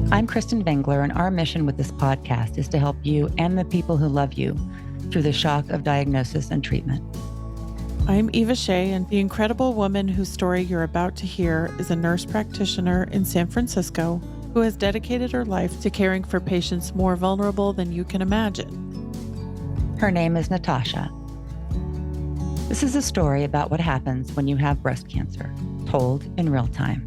I'm Kristen Vengler, and our mission with this podcast is to help you and the people who love you through the shock of diagnosis and treatment. I'm Eva Shea, and the incredible woman whose story you're about to hear is a nurse practitioner in San Francisco who has dedicated her life to caring for patients more vulnerable than you can imagine. Her name is Natasha. This is a story about what happens when you have breast cancer, told in real time.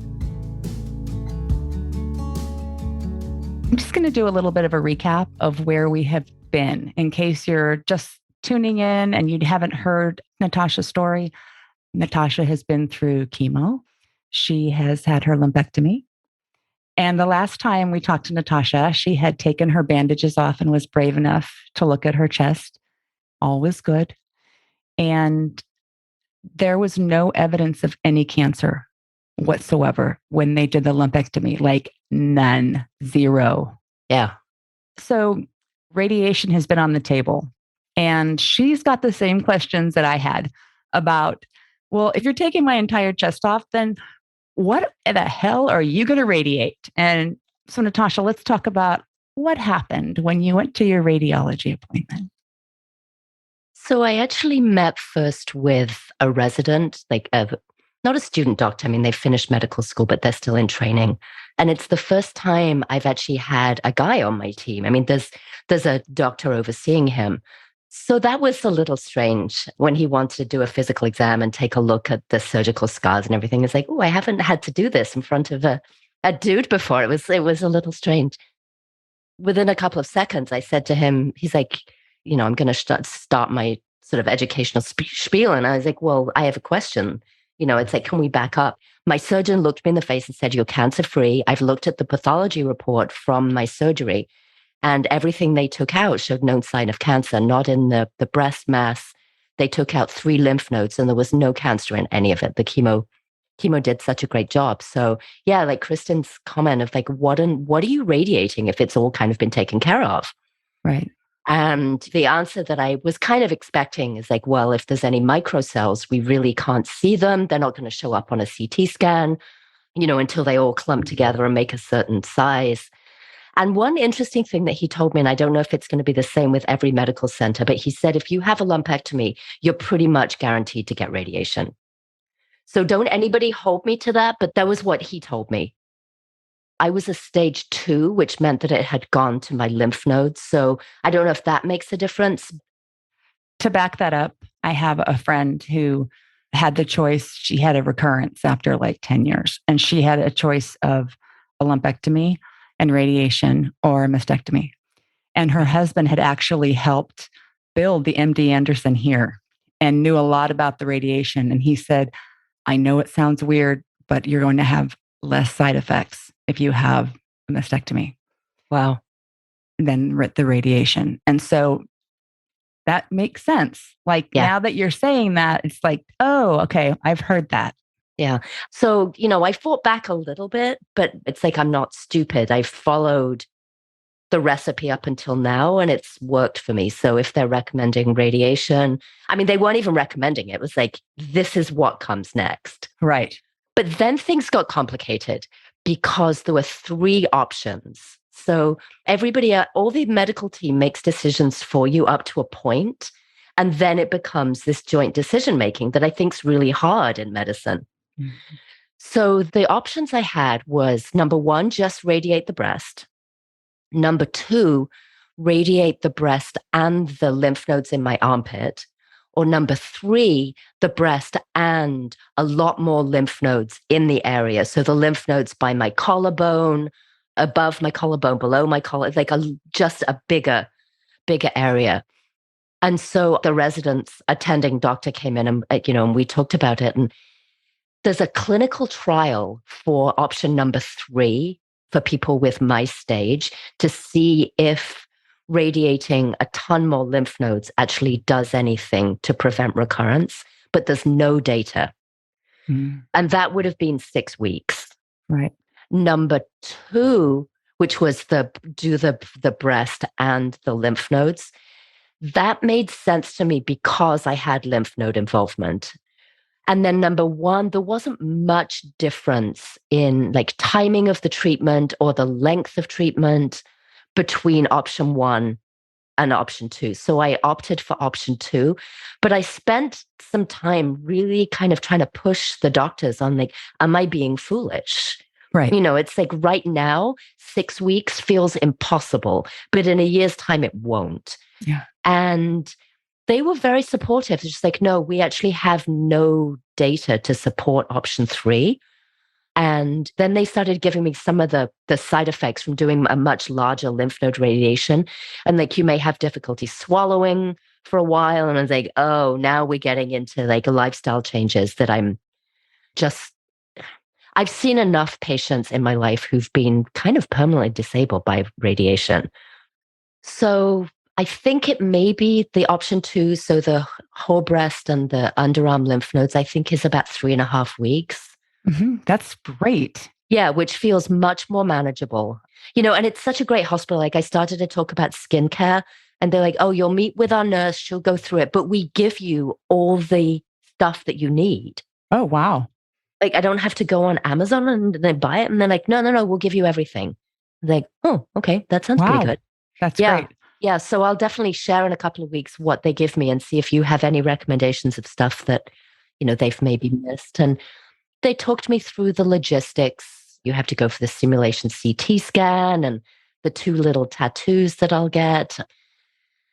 I'm just going to do a little bit of a recap of where we have been in case you're just tuning in and you haven't heard Natasha's story. Natasha has been through chemo. She has had her lumpectomy. And the last time we talked to Natasha, she had taken her bandages off and was brave enough to look at her chest. All was good. And there was no evidence of any cancer whatsoever when they did the lumpectomy, like none, zero. Yeah. So radiation has been on the table, and she's got the same questions that I had about, well, if you're taking my entire chest off, then what the hell are you going to radiate? And so, Natasha, let's talk about what happened when you went to your radiology appointment. So I actually met first with a resident, not a student doctor. I mean, they finished medical school, but they're still in training. And it's the first time I've actually had a guy on my team. I mean, there's a doctor overseeing him. So that was a little strange when he wanted to do a physical exam and take a look at the surgical scars and everything. It's like, oh, I haven't had to do this in front of a dude before. It was a little strange. Within a couple of seconds, I said to him, he's like, I'm going to start my sort of educational spiel. And I was like, well, I have a question. It's like, can we back up? My surgeon looked me in the face and said, you're cancer-free. I've looked at the pathology report from my surgery, and everything they took out showed no sign of cancer, not in the breast mass. They took out 3 lymph nodes, and there was no cancer in any of it. The chemo did such a great job. So yeah, like Kristen's comment of like, what are you radiating if it's all kind of been taken care of? Right. And the answer that I was kind of expecting is like, well, if there's any microcells, we really can't see them. They're not going to show up on a CT scan, until they all clump together and make a certain size. And one interesting thing that he told me, and I don't know if it's going to be the same with every medical center, but he said, if you have a lumpectomy, you're pretty much guaranteed to get radiation. So don't anybody hold me to that, but that was what he told me. I was a stage 2, which meant that it had gone to my lymph nodes. So I don't know if that makes a difference. To back that up, I have a friend who had the choice. She had a recurrence after like 10 years, and she had a choice of a lumpectomy and radiation or a mastectomy. And her husband had actually helped build the MD Anderson here and knew a lot about the radiation. And he said, I know it sounds weird, but you're going to have less side effects if you have a mastectomy. Wow. Than the radiation. And so that makes sense. Like now that you're saying that, it's like, oh, okay, I've heard that. Yeah. So, I fought back a little bit, but it's like, I'm not stupid. I've followed the recipe up until now, and it's worked for me. So if they're recommending radiation, I mean, they weren't even recommending it. It was like, this is what comes next. Right. But then things got complicated because there were 3 options. So everybody, all the medical team makes decisions for you up to a point, and then it becomes this joint decision-making that I think is really hard in medicine. Mm-hmm. So the options I had was, number 1, just radiate the breast. Number 2, radiate the breast and the lymph nodes in my armpit. Or number 3, the breast and a lot more lymph nodes in the area. So the lymph nodes by my collarbone, above my collarbone, below my collar, like just a bigger area. And so the resident's attending doctor came in and we talked about it. And there's a clinical trial for option number 3 for people with my stage to see if radiating a ton more lymph nodes actually does anything to prevent recurrence, but there's no data. Mm. And that would have been 6 weeks. Right. Number 2, which was do the breast and the lymph nodes, that made sense to me because I had lymph node involvement. And then number one, there wasn't much difference in like timing of the treatment or the length of treatment between option one and option two. So I opted for option two, but I spent some time really kind of trying to push the doctors on like, am I being foolish? Right. It's like right now, 6 weeks feels impossible, but in a year's time, it won't. Yeah. And they were very supportive. They're just like, no, we actually have no data to support option three. And then they started giving me some of the side effects from doing a much larger lymph node radiation. And like, you may have difficulty swallowing for a while. And I was like, oh, now we're getting into like lifestyle changes that I've seen enough patients in my life who've been kind of permanently disabled by radiation. So I think it may be the option two. So the whole breast and the underarm lymph nodes, I think is about 3.5 weeks. Mm-hmm. That's great. Yeah, which feels much more manageable. And it's such a great hospital. Like I started to talk about skincare and they're like, oh, you'll meet with our nurse. She'll go through it, but we give you all the stuff that you need. Oh, wow. Like I don't have to go on Amazon and then buy it. And they're like, no, we'll give you everything. Like, oh, okay. That sounds pretty good. That's yeah. great. Yeah. So I'll definitely share in a couple of weeks what they give me and see if you have any recommendations of stuff that, they've maybe missed. And they talked me through the logistics. You have to go for the simulation CT scan and the 2 little tattoos that I'll get.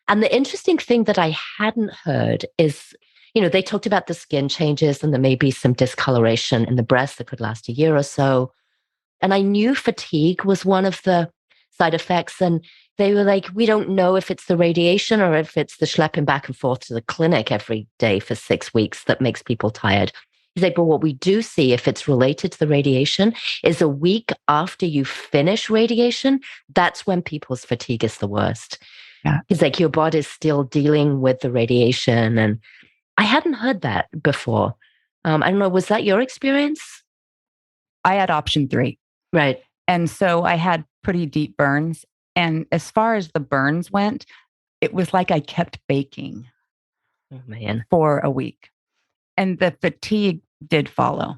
And the interesting thing that I hadn't heard is, they talked about the skin changes and there may be some discoloration in the breast that could last a year or so. And I knew fatigue was one of the side effects. And they were like, we don't know if it's the radiation or if it's the schlepping back and forth to the clinic every day for 6 weeks that makes people tired. He's like, but what we do see if it's related to the radiation is a week after you finish radiation, that's when people's fatigue is the worst. Yeah. He's like, your body's still dealing with the radiation. And I hadn't heard that before. I don't know, was that your experience? I had option 3. Right. And so I had pretty deep burns. And as far as the burns went, it was like I kept baking for a week. And the fatigue did follow.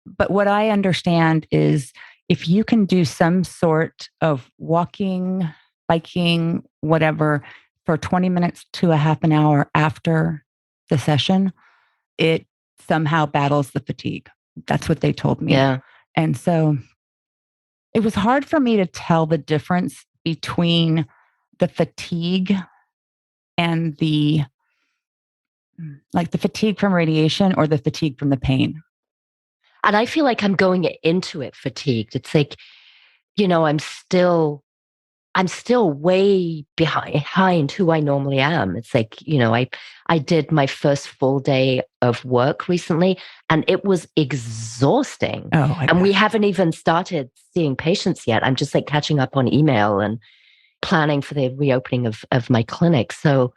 But what I understand is if you can do some sort of walking, biking, whatever, for 20 minutes to a half an hour after the session, it somehow battles the fatigue. That's what they told me. Yeah. And so it was hard for me to tell the difference between the fatigue and the fatigue from radiation or the fatigue from the pain. And I feel like I'm going into it fatigued. It's like, I'm still way behind who I normally am. It's like, I did my first full day of work recently and it was exhausting. Oh, and we haven't even started seeing patients yet. I'm just like catching up on email and planning for the reopening of my clinic. So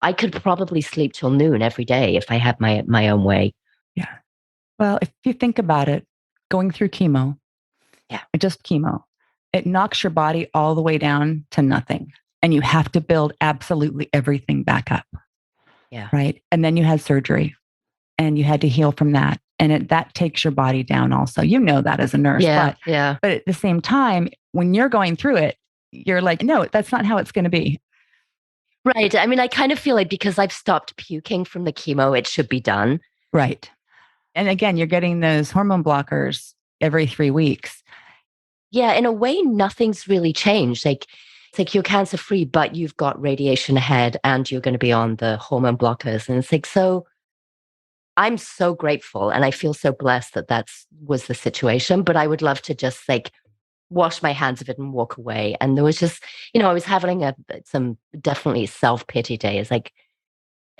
I could probably sleep till noon every day if I had my own way. Yeah. Well, if you think about it, going through chemo, just chemo, it knocks your body all the way down to nothing. And you have to build absolutely everything back up. Yeah. Right. And then you had surgery and you had to heal from that. And that takes your body down also. You know that as a nurse. Yeah. But at the same time, when you're going through it, you're like, no, that's not how it's going to be. Right. I mean, I kind of feel like because I've stopped puking from the chemo, it should be done. Right. And again, you're getting those hormone blockers every 3 weeks. Yeah. In a way, nothing's really changed. Like, it's like you're cancer free, but you've got radiation ahead and you're going to be on the hormone blockers. And it's like, so I'm so grateful and I feel so blessed that was the situation, but I would love to just like wash my hands of it and walk away. And there was just, I was having some definitely self-pity days. Like,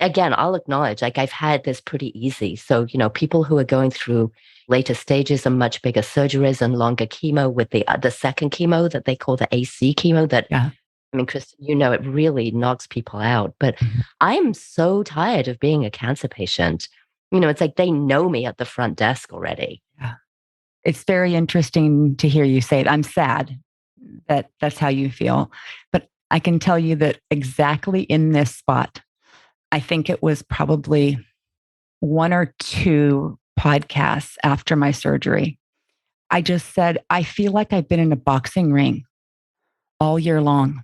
again, I'll acknowledge, like I've had this pretty easy. So, people who are going through later stages and much bigger surgeries and longer chemo with the second chemo that they call the AC chemo I mean, Kristen, it really knocks people out. But I'm so tired of being a cancer patient. It's like they know me at the front desk already. Yeah. It's very interesting to hear you say it. I'm sad that that's how you feel. But I can tell you that exactly in this spot, I think it was probably one or two podcasts after my surgery. I just said, I feel like I've been in a boxing ring all year long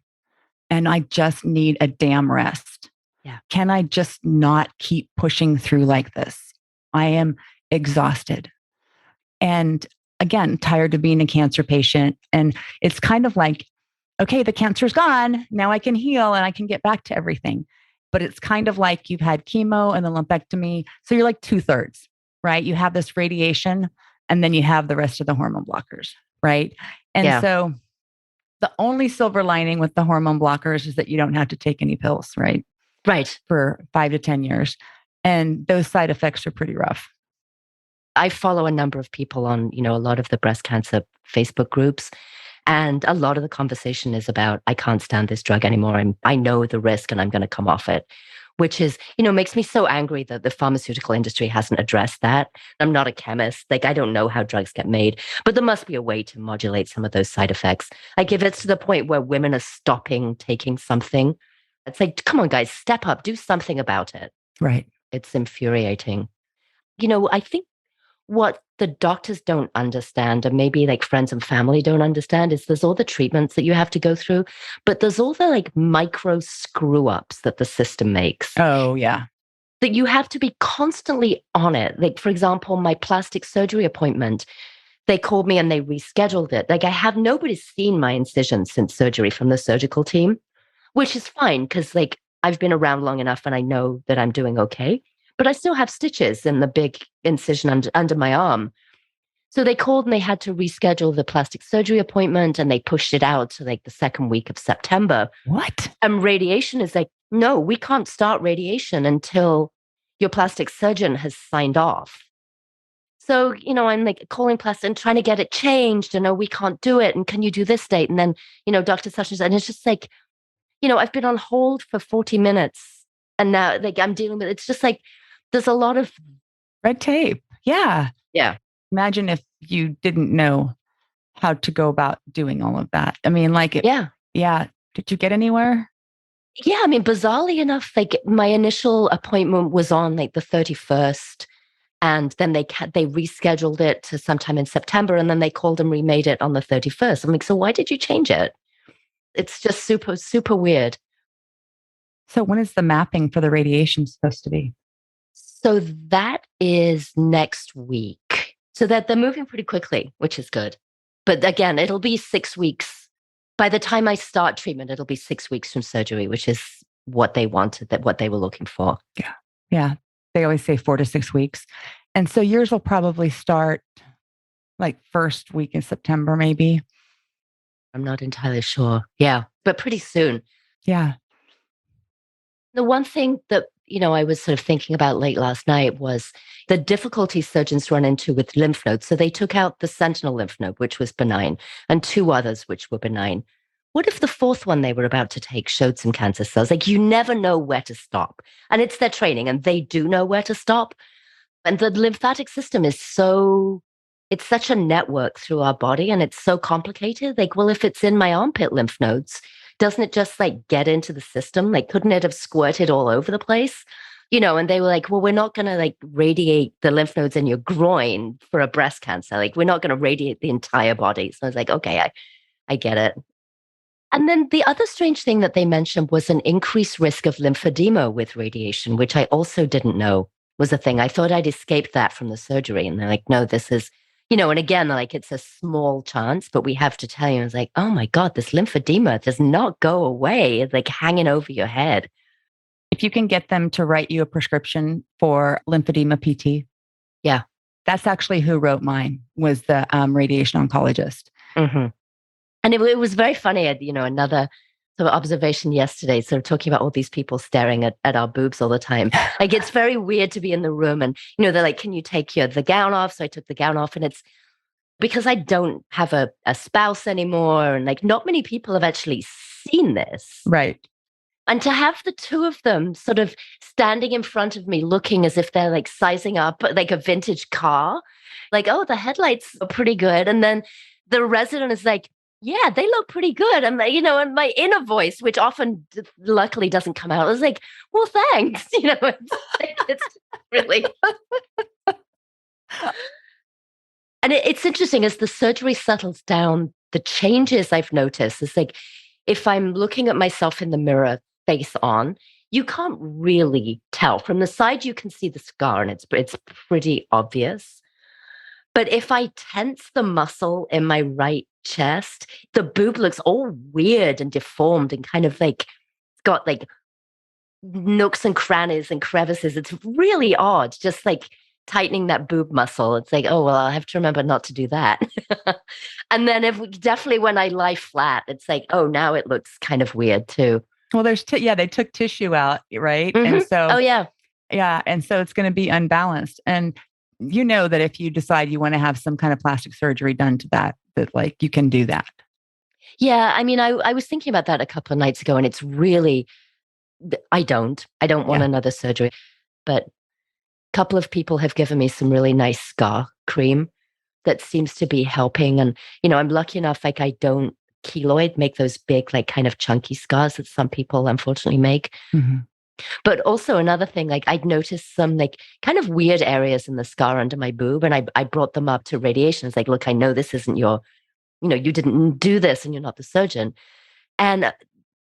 and I just need a damn rest. Yeah. Can I just not keep pushing through like this? I am exhausted. And again, tired of being a cancer patient. And it's kind of like, okay, the cancer's gone. Now I can heal and I can get back to everything. But it's kind of like you've had chemo and the lumpectomy. So you're like 2/3, right? You have this radiation and then you have the rest of the hormone blockers, right? And so the only silver lining with the hormone blockers is that you don't have to take any pills, right? Right. For 5 to 10 years. And those side effects are pretty rough. I follow a number of people on, a lot of the breast cancer Facebook groups. And a lot of the conversation is about, I can't stand this drug anymore. I know the risk and I'm going to come off it, which is, makes me so angry that the pharmaceutical industry hasn't addressed that. I'm not a chemist. Like, I don't know how drugs get made, but there must be a way to modulate some of those side effects. Like, if it's to the point where women are stopping taking something, it's like, come on, guys, step up, do something about it. Right. It's infuriating. I think what the doctors don't understand, and maybe like friends and family don't understand, is there's all the treatments that you have to go through, but there's all the like micro screw ups that the system makes. Oh, yeah. That you have to be constantly on it. Like, for example, my plastic surgery appointment, they called me and they rescheduled it. Like, nobody's seen my incision since surgery from the surgical team, which is fine because like I've been around long enough and I know that I'm doing okay. But I still have stitches in the big incision under my arm. So they called and they had to reschedule the plastic surgery appointment and they pushed it out to like the second week of September. What? And radiation is like, no, we can't start radiation until your plastic surgeon has signed off. So, I'm like calling plastic and trying to get it changed. And no, we can't do it. And can you do this date? And then, Dr. Sessions, and it's just like, I've been on hold for 40 minutes and now like I'm dealing with, it's just like, there's a lot of red tape. Yeah. Yeah. Imagine if you didn't know how to go about doing all of that. I mean, like, yeah. Did you get anywhere? Yeah. I mean, bizarrely enough, like my initial appointment was on like the 31st. And then they rescheduled it to sometime in September. And then they called and remade it on the 31st. I'm like, so why did you change it? It's just super, super weird. So when is the mapping for the radiation supposed to be? So that is next week. So that they're moving pretty quickly, which is good. But again, it'll be 6 weeks. By the time I start treatment, it'll be 6 weeks from surgery, which is what they wanted, what they were looking for. Yeah. Yeah. They always say 4 to 6 weeks. And so yours will probably start like first week in September, maybe. I'm not entirely sure. Yeah. But pretty soon. Yeah. The one thing that, I was sort of thinking about late last night was the difficulty surgeons run into with lymph nodes. So they took out the sentinel lymph node, which was benign, and 2 others, which were benign. What if the 4th one they were about to take showed some cancer cells? Like, you never know where to stop. And it's their training, and they do know where to stop. And the lymphatic system is it's such a network through our body, and it's so complicated. Like, well, if it's in my armpit lymph nodes, doesn't it just like get into the system? Like, couldn't it have squirted all over the place? And they were like, well, we're not going to like radiate the lymph nodes in your groin for a breast cancer. Like, we're not going to radiate the entire body. So I was like, okay, I get it. And then the other strange thing that they mentioned was an increased risk of lymphedema with radiation, which I also didn't know was a thing. I thought I'd escaped that from the surgery. And they're like, no, this is, and again, like, it's a small chance, but we have to tell you. I was like, oh my God, this lymphedema does not go away. It's like hanging over your head. If you can get them to write you a prescription for lymphedema PT. Yeah. That's actually who wrote mine, was the radiation oncologist. Mm-hmm. And it was very funny. Another sort of observation yesterday, sort of talking about all these people staring at our boobs all the time. Like, it's very weird to be in the room and, they're like, can you take the gown off? So I took the gown off, and it's because I don't have a spouse anymore. And like, not many people have actually seen this. Right. And to have the 2 of them sort of standing in front of me, looking as if they're like sizing up like a vintage car, like, oh, the headlights are pretty good. And then the resident is like, yeah, they look pretty good. And, and my inner voice, which often luckily doesn't come out, is like, well, thanks. It's really. And it's interesting as the surgery settles down, the changes I've noticed is like, if I'm looking at myself in the mirror face on, you can't really tell. From the side, you can see the scar and it's pretty obvious. But if I tense the muscle in my right chest, the boob looks all weird and deformed and kind of like got like nooks and crannies and crevices. It's really odd, just like tightening that boob muscle. It's like, oh, well, I'll have to remember not to do that. And then definitely when I lie flat, it's like, oh, now it looks kind of weird too. Well, they took tissue out, right? Mm-hmm. And so, oh, yeah. Yeah. And so it's going to be unbalanced. And you know that if you decide you want to have some kind of plastic surgery done to that like you can do that. Yeah. I mean, I was thinking about that a couple of nights ago, and it's really, I don't want another surgery, but a couple of people have given me some really nice scar cream that seems to be helping. And, I'm lucky enough, like I don't keloid, make those big, like kind of chunky scars that some people unfortunately make. Mm-hmm. But also another thing, like I'd noticed some like kind of weird areas in the scar under my boob, and I brought them up to radiation. It's like, look, I know this isn't your, you didn't do this and you're not the surgeon. And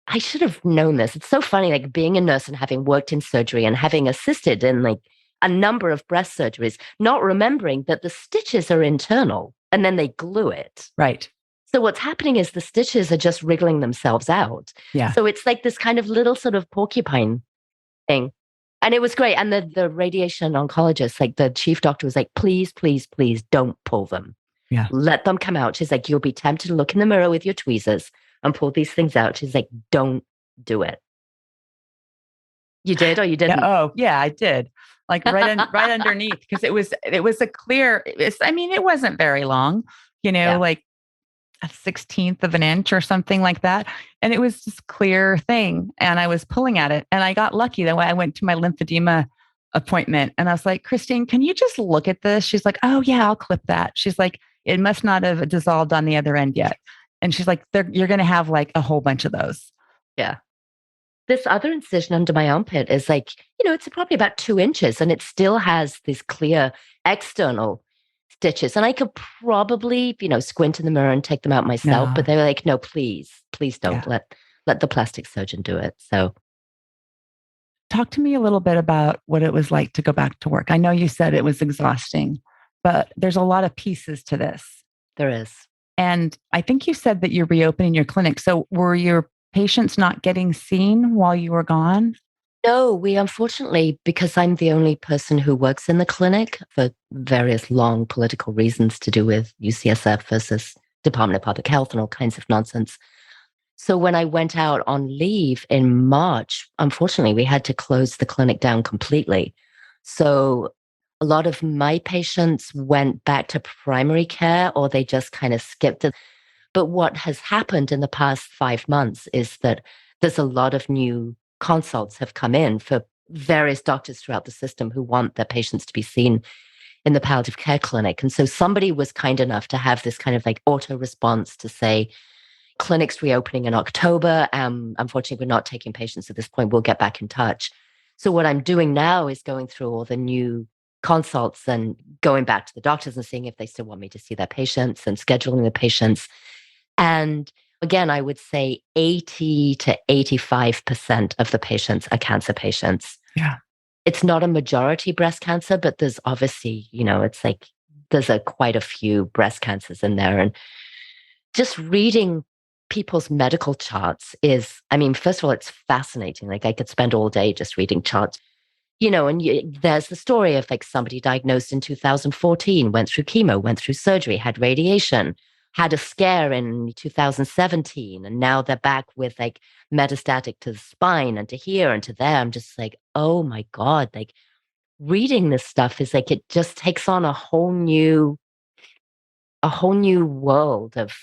I should have known this. It's so funny, like being a nurse and having worked in surgery and having assisted in like a number of breast surgeries, not remembering that the stitches are internal and then they glue it. Right. So what's happening is the stitches are just wriggling themselves out. Yeah. So it's like this kind of little sort of porcupine thing. And it was great. And the radiation oncologist, like the chief doctor was like, please, please, please don't pull them. Yeah. Let them come out. She's like, you'll be tempted to look in the mirror with your tweezers and pull these things out. She's like, don't do it. You did or you didn't? Yeah, oh, yeah, I did. Like right underneath, because it was a clear, it wasn't very long, like a 16th of an inch or something like that. And it was this clear thing. And I was pulling at it. And I got lucky that when I went to my lymphedema appointment and I was like, Christine, can you just look at this? She's like, oh yeah, I'll clip that. She's like, it must not have dissolved on the other end yet. And she's like, you're going to have like a whole bunch of those. Yeah. This other incision under my armpit is like, it's probably about 2 inches and it still has these clear external stitches. And I could probably, squint in the mirror and take them out myself, but they were like, no, please don't let the plastic surgeon do it. So talk to me a little bit about what it was like to go back to work. I know you said it was exhausting, but there's a lot of pieces to this. There is. And I think you said that you're reopening your clinic. So were your patients not getting seen while you were gone? No, we unfortunately, because I'm the only person who works in the clinic for various long political reasons to do with UCSF versus Department of Public Health and all kinds of nonsense. So when I went out on leave in March, unfortunately, we had to close the clinic down completely. So a lot of my patients went back to primary care or they just kind of skipped it. But what has happened in the past 5 months is that there's a lot of new consults have come in for various doctors throughout the system who want their patients to be seen in the palliative care clinic. And so somebody was kind enough to have this kind of like auto response to say, clinic's reopening in October. Unfortunately, we're not taking patients at this point. We'll get back in touch. So what I'm doing now is going through all the new consults and going back to the doctors and seeing if they still want me to see their patients and scheduling the patients. And again, I would say 80 to 85% of the patients are cancer patients. Yeah. It's not a majority breast cancer, but there's obviously, it's like there's quite a few breast cancers in there. And just reading people's medical charts is, first of all, it's fascinating. Like I could spend all day just reading charts, and there's the story of like somebody diagnosed in 2014, went through chemo, went through surgery, had radiation, had a scare in 2017, and now they're back with like metastatic to the spine and to here and to there. I'm just like, oh my God, like reading this stuff is like, it just takes on a whole new world of,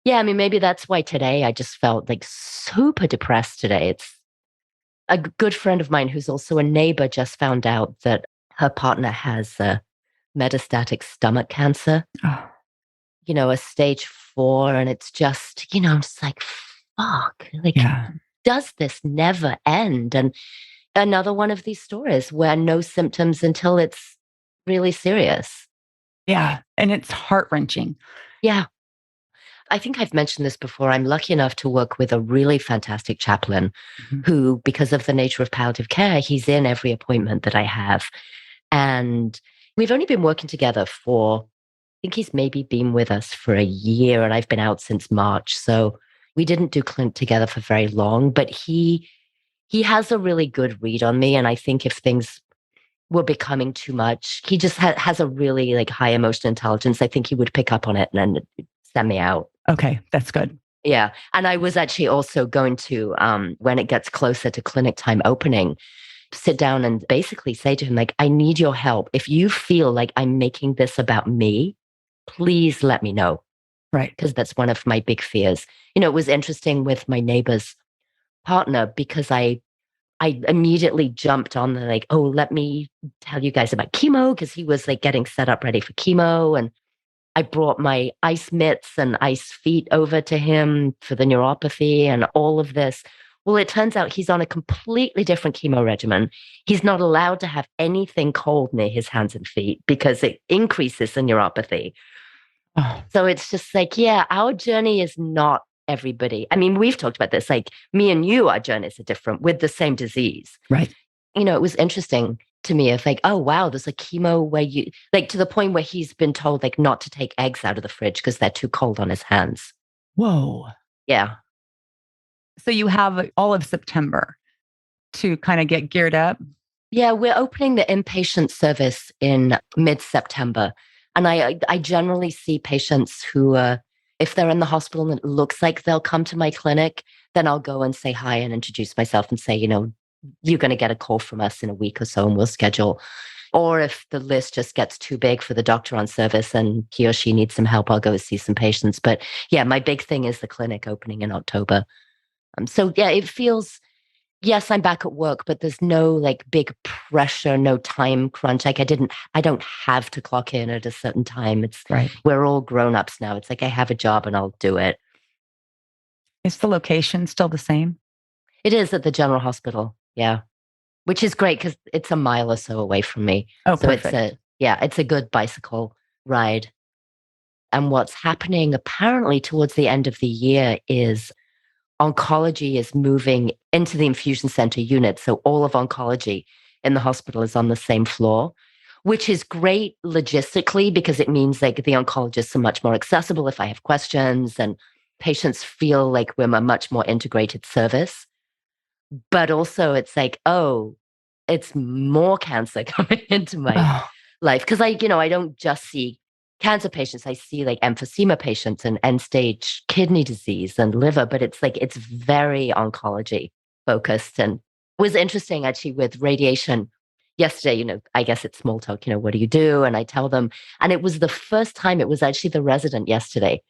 maybe that's why today I just felt like super depressed today. It's a good friend of mine who's also a neighbor just found out that her partner has metastatic stomach cancer. Oh. a stage 4, and it's just, I'm just like, fuck, like, Yeah. does this never end? And another one of these stories where no symptoms until it's really serious. Yeah. And it's heart-wrenching. Yeah. I think I've mentioned this before. I'm lucky enough to work with a really fantastic chaplain Mhm. who, because of the nature of palliative care, he's in every appointment that I have. And we've only been working together for, I think he's maybe been with us for a year, and I've been out since March. So we didn't do clinic together for very long, but he has a really good read on me. And I think if things were becoming too much, he just has a really like high emotional intelligence. I think he would pick up on it and then send me out. Okay. That's good. Yeah. And I was actually also going to, when it gets closer to clinic time opening, sit down and basically say to him, like, I need your help. If you feel like I'm making this about me, please let me know. Right. Because that's one of my big fears. It was interesting with my neighbor's partner because I immediately jumped on the like, oh, let me tell you guys about chemo, because he was like getting set up ready for chemo. And I brought my ice mitts and ice feet over to him for the neuropathy and all of this. Well, it turns out he's on a completely different chemo regimen. He's not allowed to have anything cold near his hands and feet because it increases the neuropathy. Oh, So it's just like, yeah, our journey is not everybody. I mean, we've talked about this, like me and you, our journeys are different with the same disease. right. It was interesting to me of like, oh, wow, there's a chemo where you, like to the point where he's been told like not to take eggs out of the fridge because they're too cold on his hands. Whoa. Yeah. So you have all of September to kind of get geared up. Yeah, we're opening the inpatient service in mid-September. And I generally see patients who, if they're in the hospital and it looks like they'll come to my clinic, then I'll go and say hi and introduce myself and say, you're going to get a call from us in a week or so and we'll schedule. Or if the list just gets too big for the doctor on service and he or she needs some help, I'll go see some patients. But yeah, my big thing is the clinic opening in October. So yeah, it feels, yes, I'm back at work, but there's no like big pressure, no time crunch. Like I don't have to clock in at a certain time. Right. We're all grown-ups now. It's like I have a job and I'll do it. Is the location still the same? It is at the general hospital. Yeah. Which is great because it's a mile or so away from me. Oh, So perfect. it's a good bicycle ride. And what's happening apparently towards the end of the year is oncology is moving into the infusion center unit. So all of oncology in the hospital is on the same floor, which is great logistically because it means like the oncologists are much more accessible if I have questions, and patients feel like we're a much more integrated service. But also it's like, oh, it's more cancer coming into my Oh, life. Cause I don't just see cancer patients. I see like emphysema patients and end stage kidney disease and liver, but it's like, it's very oncology focused. And it was interesting actually with radiation yesterday, I guess it's small talk, what do you do? And I tell them, and it was the first time it was actually the resident yesterday.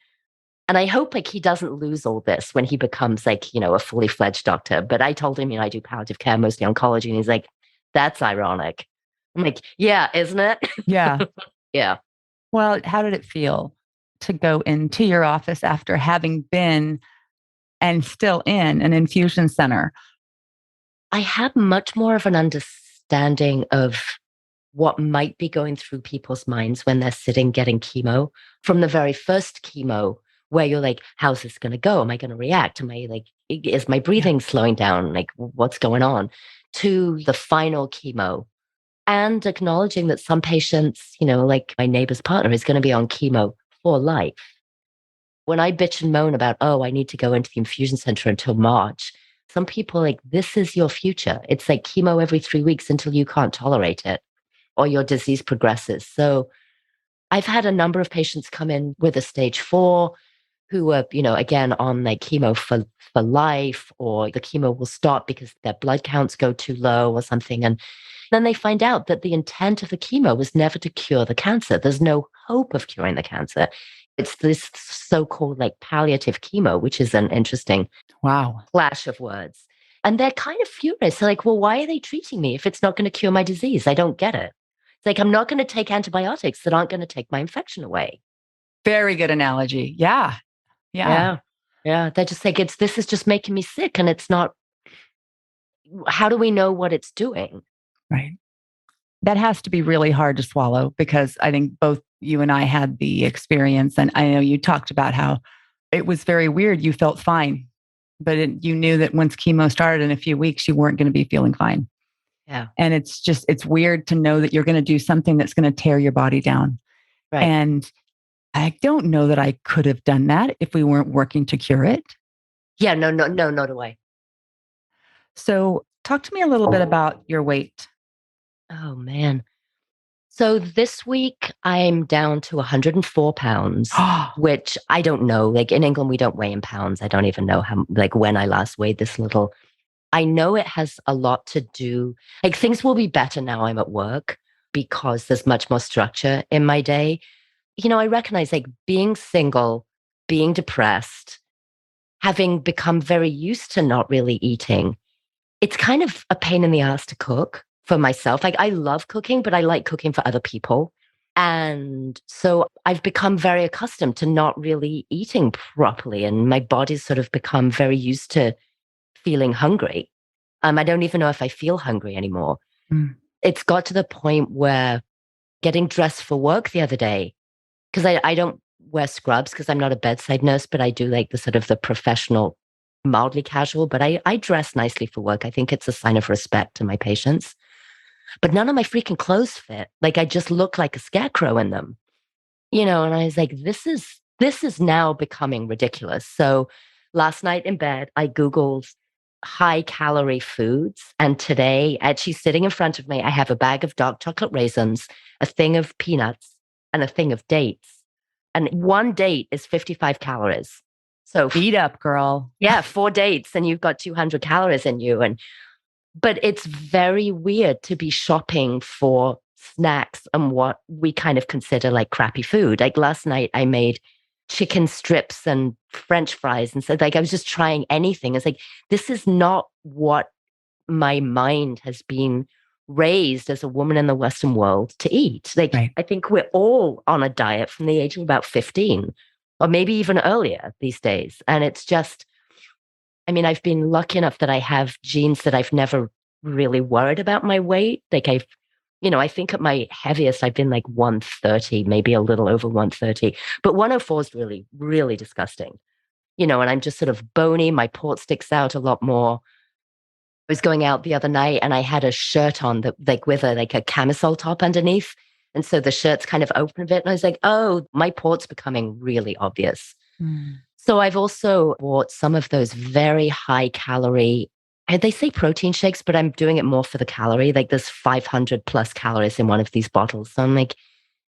And I hope like he doesn't lose all this when he becomes like, a fully fledged doctor. But I told him, I do palliative care, mostly oncology. And he's like, that's ironic. I'm like, yeah, isn't it? yeah. Yeah. Well, how did it feel to go into your office after having been and still in an infusion center? I have much more of an understanding of what might be going through people's minds when they're sitting getting chemo from the very first chemo, where you're like, how's this going to go? Am I going to react? Am I like, is my Yeah. breathing slowing down? Like, what's going on? To the final chemo, and acknowledging that some patients, like my neighbor's partner is going to be on chemo for life. When I bitch and moan about, oh, I need to go into the infusion center until March, some people are like, this is your future. It's like chemo every 3 weeks until you can't tolerate it or your disease progresses. So I've had a number of patients come in with a stage 4 who are, again, on like chemo for life, or the chemo will stop because their blood counts go too low or something. And then they find out that the intent of the chemo was never to cure the cancer. There's no hope of curing the cancer. It's this so-called like palliative chemo, which is an interesting Wow. clash of words. And they're kind of furious. They're like, well, why are they treating me if it's not going to cure my disease? I don't get it. It's like, I'm not going to take antibiotics that aren't going to take my infection away. Very good analogy. Yeah. Yeah. Yeah. Yeah. They're just like, this is just making me sick. And it's not, how do we know what it's doing? Right. That has to be really hard to swallow because I think both you and I had the experience. And I know you talked about how it was very weird. You felt fine, but you knew that once chemo started in a few weeks, you weren't going to be feeling fine. Yeah. And it's weird to know that you're going to do something that's going to tear your body down. Right. And I don't know that I could have done that if we weren't working to cure it. Yeah. No, not away. So talk to me a little bit about your weight. Oh, man. So this week I'm down to 104 pounds, which I don't know. Like in England, we don't weigh in pounds. I don't even know how, like when I last weighed this little. I know it has a lot to do, like things will be better now I'm at work because there's much more structure in my day. I recognize like being single, being depressed, having become very used to not really eating. It's kind of a pain in the ass to cook for myself. Like I love cooking, but I like cooking for other people. And so I've become very accustomed to not really eating properly. And my body's sort of become very used to feeling hungry. I don't even know if I feel hungry anymore. Mm. It's got to the point where getting dressed for work the other day, because I don't wear scrubs because I'm not a bedside nurse, but I do like the sort of the professional, mildly casual, but I dress nicely for work. I think it's a sign of respect to my patients. But none of my freaking clothes fit. Like I just look like a scarecrow in them. And I was like, this is now becoming ridiculous. So last night in bed, I Googled high calorie foods. And today, actually sitting in front of me, I have a bag of dark chocolate raisins, a thing of peanuts, and a thing of dates. And one date is 55 calories. So Beat up, girl. yeah, 4 dates, and you've got 200 calories in you. But it's very weird to be shopping for snacks and what we kind of consider like crappy food. Like last night, I made chicken strips and French fries. And so like I was just trying anything. It's like, this is not what my mind has been raised as a woman in the Western world to eat. Like, Right. I think we're all on a diet from the age of about 15 or maybe even earlier these days. And it's just, I've been lucky enough that I have genes that I've never really worried about my weight. Like I think at my heaviest, I've been like 130, maybe a little over 130, but 104 is really, really disgusting. And I'm just sort of bony. My port sticks out a lot more. I was going out the other night and I had a shirt on that like with like a camisole top underneath. And so the shirt's kind of open a bit. And I was like, oh, my port's becoming really obvious. Mm. So I've also bought some of those very high calorie, and they say protein shakes, but I'm doing it more for the calorie. Like there's 500 plus calories in one of these bottles. So I'm like,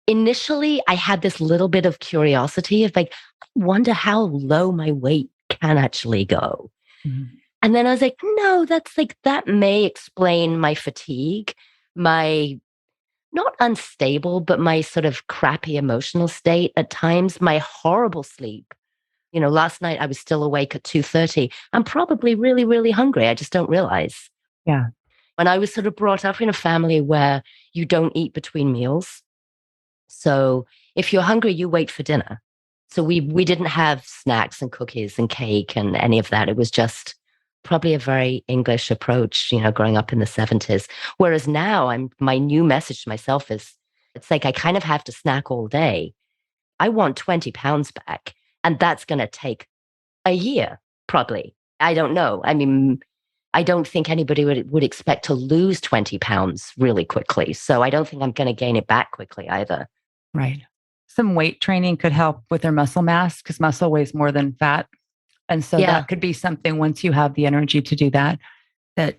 initially I had this little bit of curiosity of like, I wonder how low my weight can actually go. Mm. And then I was like, no, that may explain my fatigue, my not unstable, but my sort of crappy emotional state at times, my horrible sleep. Last night I was still awake at 2:30. I'm probably really, really hungry. I just don't realize. Yeah. And I was sort of brought up in a family where you don't eat between meals. So if you're hungry, you wait for dinner. So we didn't have snacks and cookies and cake and any of that. It was just probably a very English approach, growing up in the 70s. Whereas now my new message to myself is, it's like I kind of have to snack all day. I want 20 pounds back. And that's going to take a year, probably. I don't know. I don't think anybody would expect to lose 20 pounds really quickly. So I don't think I'm going to gain it back quickly either. Right. Some weight training could help with their muscle mass because muscle weighs more than fat. And so that could be something once you have the energy to do that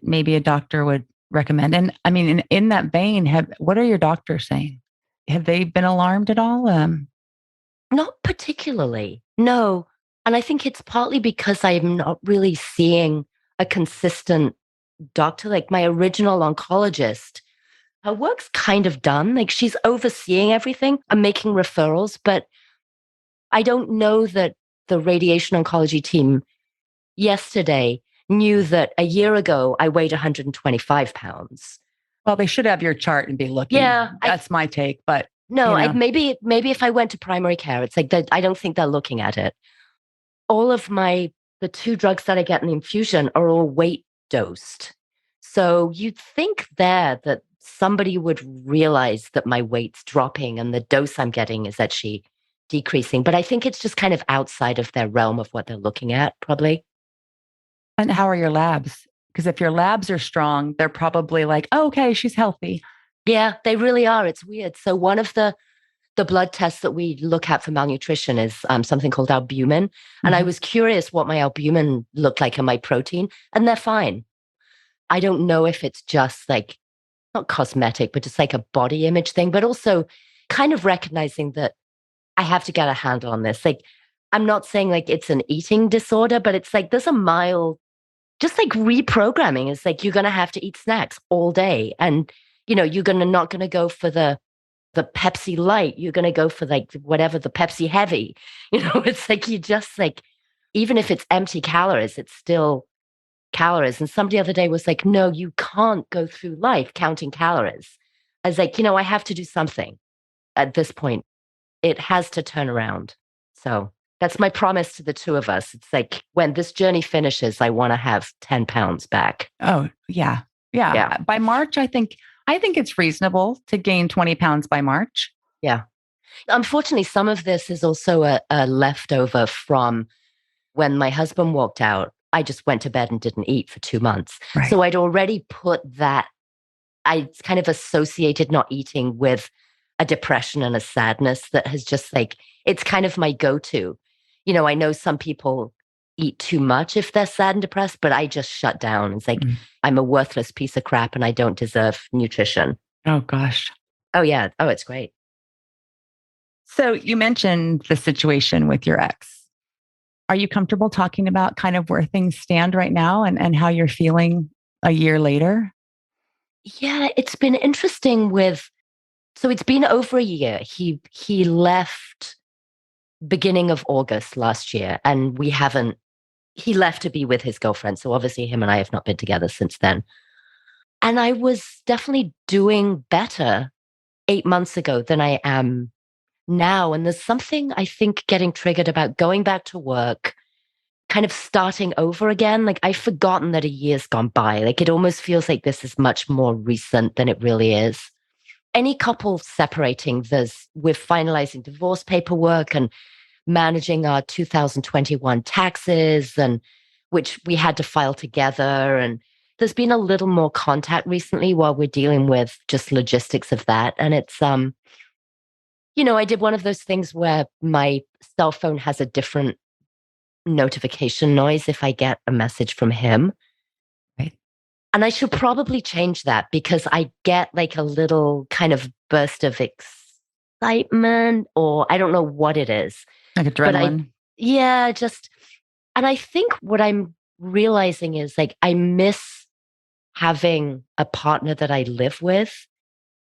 maybe a doctor would recommend. And in that vein, what are your doctors saying? Have they been alarmed at all? Not particularly, no. And I think it's partly because I'm not really seeing a consistent doctor. Like my original oncologist, her work's kind of done. Like she's overseeing everything and making referrals, but I don't know that the radiation oncology team yesterday knew that a year ago I weighed 125 pounds. Well, they should have your chart and be looking. Yeah. That's my take. But No, you know? maybe if I went to primary care, it's like that. I don't think they're looking at it. All of the two drugs that I get in the infusion are all weight dosed. So you'd think there that somebody would realize that my weight's dropping and the dose I'm getting is actually decreasing. But I think it's just kind of outside of their realm of what they're looking at, probably. And how are your labs? Because if your labs are strong, they're probably like, oh, okay, she's healthy. Yeah, they really are. It's weird. So one of the blood tests that we look at for malnutrition is something called albumin. And I Mhm. was curious what my albumin looked like and my protein, and they're fine. I don't know if it's just like not cosmetic, but just like a body image thing, but also kind of recognizing that I have to get a handle on this. Like, I'm not saying like it's an eating disorder, but it's like there's a mild, just like reprogramming. It's like you're going to have to eat snacks all day. And, you're going to not going to go for the Pepsi light. You're going to go for like whatever the Pepsi heavy. It's like you just like, even if it's empty calories, it's still calories. And somebody the other day was like, no, you can't go through life counting calories. I was like, I have to do something at this point. It has to turn around. So that's my promise to the two of us. It's like when this journey finishes, I want to have 10 pounds back. Oh, yeah. Yeah. Yeah. By March, I think it's reasonable to gain 20 pounds by March. Yeah. Unfortunately, some of this is also a leftover from when my husband walked out. I just went to bed and didn't eat for 2 months. Right. So I'd already put that, I kind of associated not eating with a depression and a sadness that has just like, it's kind of my go-to. I know some people eat too much if they're sad and depressed, but I just shut down. It's like, I'm a worthless piece of crap and I don't deserve nutrition. Oh, gosh. Oh, yeah. Oh, it's great. So you mentioned the situation with your ex. Are you comfortable talking about kind of where things stand right now and how you're feeling a year later? Yeah, it's been interesting so it's been over a year. He left beginning of August last year, and he left to be with his girlfriend. So obviously him and I have not been together since then. And I was definitely doing better 8 months ago than I am now. And there's something I think getting triggered about going back to work, kind of starting over again. Like I've forgotten that a year's gone by. Like it almost feels like this is much more recent than it really is. Any couple separating, we're finalizing divorce paperwork and managing our 2021 taxes, and which we had to file together. And there's been a little more contact recently while we're dealing with just logistics of that. And it's I did one of those things where my cell phone has a different notification noise if I get a message from him. Right. And I should probably change that because I get like a little kind of burst of excitement, or I don't know what it is. Like But adrenaline? and I think what I'm realizing is like I miss having a partner that I live with,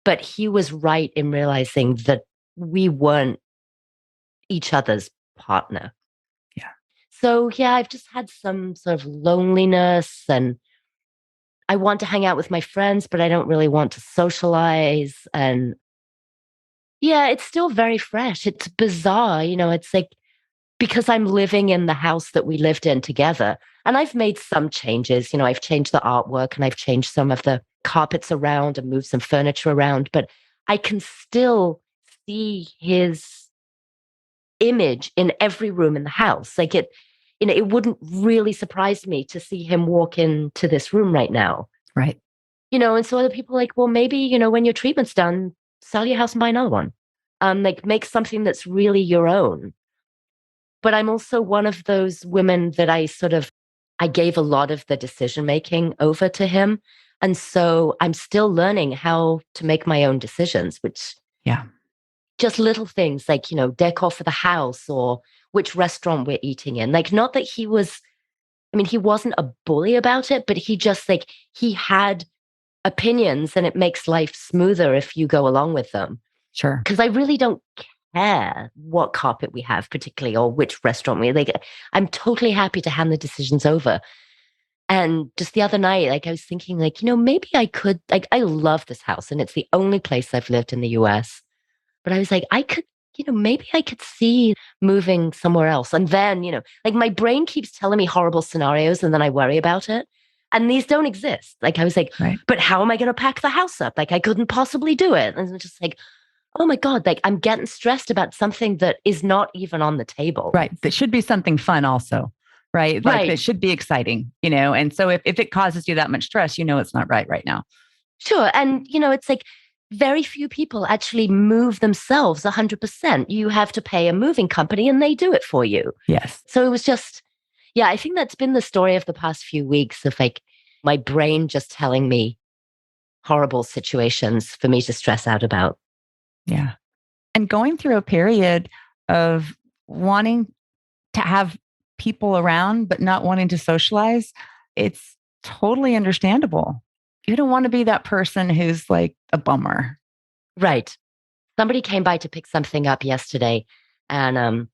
but he was right in realizing that we weren't each other's partner. Yeah. So yeah, I've just had some sort of loneliness, and I want to hang out with my friends, but I don't really want to socialize. And yeah, it's still very fresh. It's bizarre. It's like because I'm living in the house that we lived in together, and I've made some changes. I've changed the artwork and I've changed some of the carpets around and moved some furniture around, but I can still see his image in every room in the house. Like it wouldn't really surprise me to see him walk into this room right now. Right. And so other people are like, well, maybe, when your treatment's done, sell your house and buy another one. Like make something that's really your own. But I'm also one of those women that I gave a lot of the decision making over to him. And so I'm still learning how to make my own decisions, which Yeah. just little things like, decor for the house or which restaurant we're eating in. Like, not that he wasn't a bully about it, but he just like, he had opinions, and it makes life smoother if you go along with them. Sure. Because I really don't care what carpet we have, particularly, or which restaurant we like. I'm totally happy to hand the decisions over. And just the other night, like I was thinking, like, maybe I could, like, I love this house, and it's the only place I've lived in the US. But I was like, I could, maybe I could see moving somewhere else. And then, like my brain keeps telling me horrible scenarios and then I worry about it. And these don't exist. Like I was like, Right. but how am I going to pack the house up? Like I couldn't possibly do it. And it's just like, oh my God, like I'm getting stressed about something that is not even on the table. Right. That should be something fun also. Right. Like that should be exciting, And so if it causes you that much stress, it's not right now. Sure. And, it's like very few people actually move themselves 100%. You have to pay a moving company and they do it for you. Yes. So it was just, yeah, I think that's been the story of the past few weeks of like my brain just telling me horrible situations for me to stress out about. Yeah. And going through a period of wanting to have people around, but not wanting to socialize, it's totally understandable. You don't want to be that person who's like a bummer. Right. Somebody came by to pick something up yesterday and,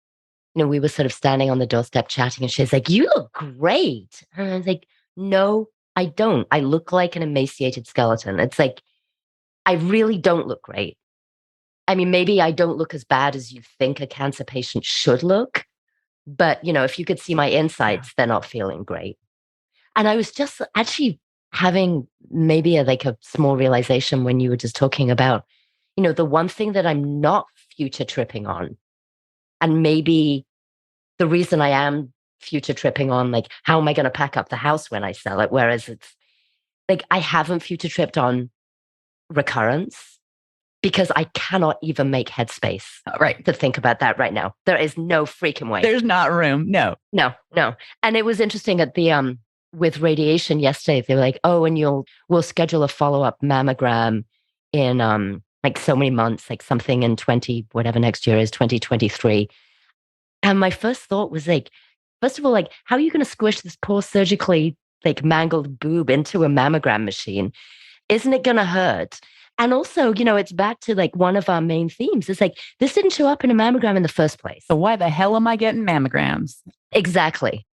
we were sort of standing on the doorstep chatting and she's like, you look great. And I was like, no, I don't. I look like an emaciated skeleton. It's like, I really don't look great. I mean, maybe I don't look as bad as you think a cancer patient should look. But, if you could see my insides, they're not feeling great. And I was just actually having maybe a small realization when you were just talking about, the one thing that I'm not future tripping on. And maybe the reason I am future tripping on, like, how am I going to pack up the house when I sell it? Whereas it's like, I haven't future tripped on recurrence because I cannot even make headspace to think about that right now. There is no freaking way. There's not room. No. And it was interesting at the, with radiation yesterday, they were like, oh, and we'll schedule a follow-up mammogram in, like so many months, like something in whatever next year is 2023. And my first thought was like, first of all, like, how are you going to squish this poor surgically like mangled boob into a mammogram machine? Isn't it going to hurt? And also, it's back to like one of our main themes. It's like, this didn't show up in a mammogram in the first place. So why the hell am I getting mammograms? Exactly.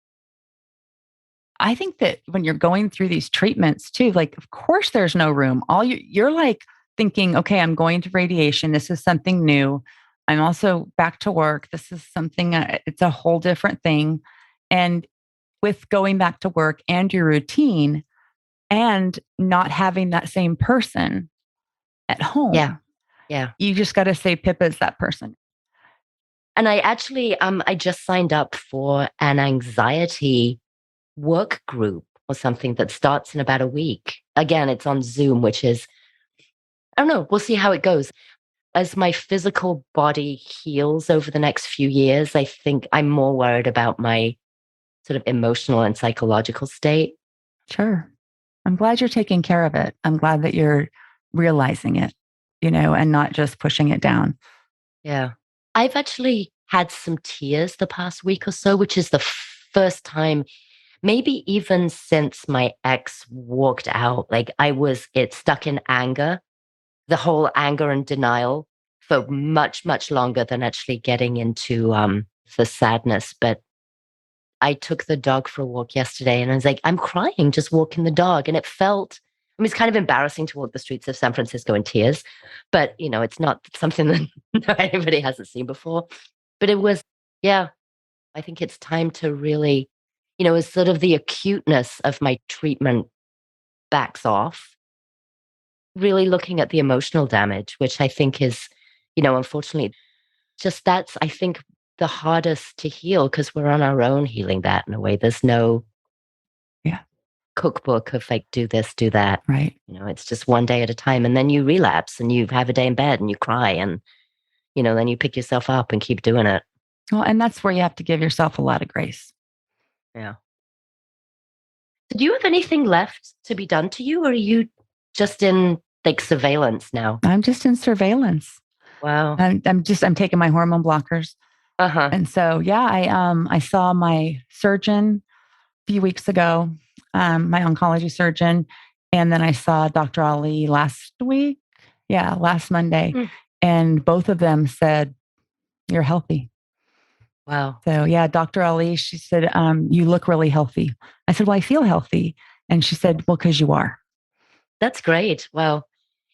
I think that when you're going through these treatments too, like, of course there's no room. You're like thinking, okay, I'm going to radiation. This is something new. I'm also back to work. This is something, it's a whole different thing. And with going back to work and your routine and not having that same person at home. Yeah. You just got to say Pippa's that person. And I actually, I just signed up for an anxiety work group or something that starts in about a week. Again, it's on Zoom, which is, I don't know, we'll see how it goes. As my physical body heals over the next few years, I think I'm more worried about my sort of emotional and psychological state. Sure. I'm glad you're taking care of it. I'm glad that you're realizing it, and not just pushing it down. Yeah. I've actually had some tears the past week or so, which is the first time, maybe even since my ex walked out, like it stuck in anger, the whole anger and denial for much, much longer than actually getting into the sadness. But I took the dog for a walk yesterday and I was like, I'm crying just walking the dog. And it felt, it's kind of embarrassing to walk the streets of San Francisco in tears, but it's not something that anybody hasn't seen before. But it was, yeah, I think it's time to really, as sort of the acuteness of my treatment backs off, really looking at the emotional damage, which I think is, unfortunately, that's, I think, the hardest to heal because we're on our own healing that in a way. There's no cookbook of like, do this, do that. Right. It's just one day at a time. And then you relapse and you have a day in bed and you cry and, then you pick yourself up and keep doing it. Well, and that's where you have to give yourself a lot of grace. Yeah. Do you have anything left to be done to you or are you just in like surveillance now? I'm just in surveillance. Wow. I'm taking my hormone blockers. Uh-huh. And so, I saw my surgeon a few weeks ago, my oncology surgeon. And then I saw Dr. Ali last week. Yeah, last Monday. And both of them said, you're healthy. Wow. So Dr. Ali, she said, you look really healthy. I said, well, I feel healthy. And she said, well, because you are. That's great. Wow.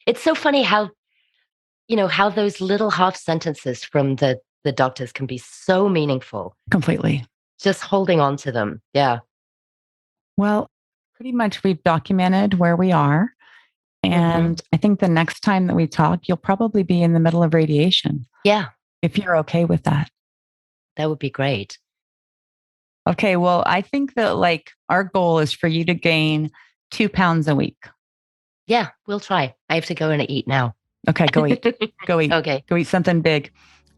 It's so funny how how those little half sentences from the doctors can be so meaningful. Completely. Just holding on to them. Yeah. Well, pretty much we've documented where we are. And I think the next time that we talk, you'll probably be in the middle of radiation. Yeah. If you're okay with that. That would be great. Okay. Well, I think that our goal is for you to gain 2 pounds a week. Yeah, we'll try. I have to go and eat now. Okay. Go eat. Go eat. Okay. Go eat something big.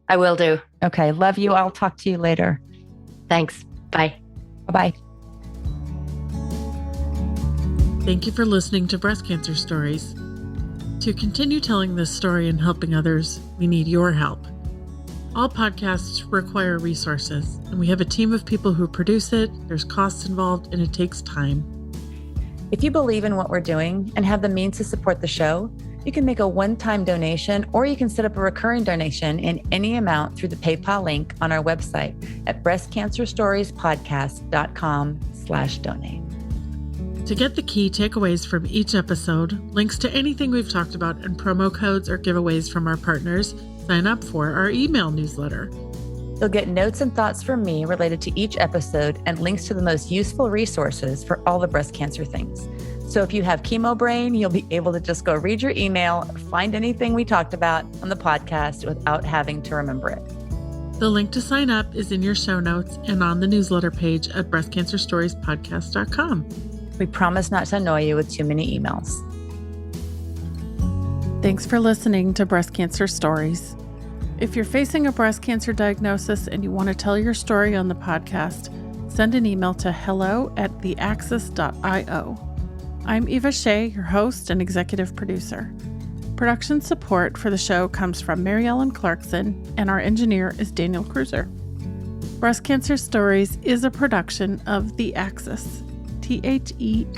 I will do. Okay. Love you. I'll talk to you later. Thanks. Bye. Bye-bye. Thank you for listening to Breast Cancer Stories. To continue telling this story and helping others, we need your help. All podcasts require resources, and we have a team of people who produce it. There's costs involved, and it takes time. If you believe in what we're doing and have the means to support the show, you can make a one-time donation, or you can set up a recurring donation in any amount through the PayPal link on our website at breastcancerstoriespodcast.com/donate. To get the key takeaways from each episode, links to anything we've talked about, and promo codes or giveaways from our partners, sign up for our email newsletter. You'll get notes and thoughts from me related to each episode and links to the most useful resources for all the breast cancer things. So if you have chemo brain, you'll be able to just go read your email or find anything we talked about on the podcast without having to remember it. The link to sign up is in your show notes and on the newsletter page at breastcancerstoriespodcast.com. We promise not to annoy you with too many emails. Thanks for listening to Breast Cancer Stories. If you're facing a breast cancer diagnosis and you want to tell your story on the podcast, send an email to hello@theaxis.io. I'm Eva Shea, your host and executive producer. Production support for the show comes from Mary Ellen Clarkson, and our engineer is Daniel Cruiser. Breast Cancer Stories is a production of The Axis, THEAXIS.io.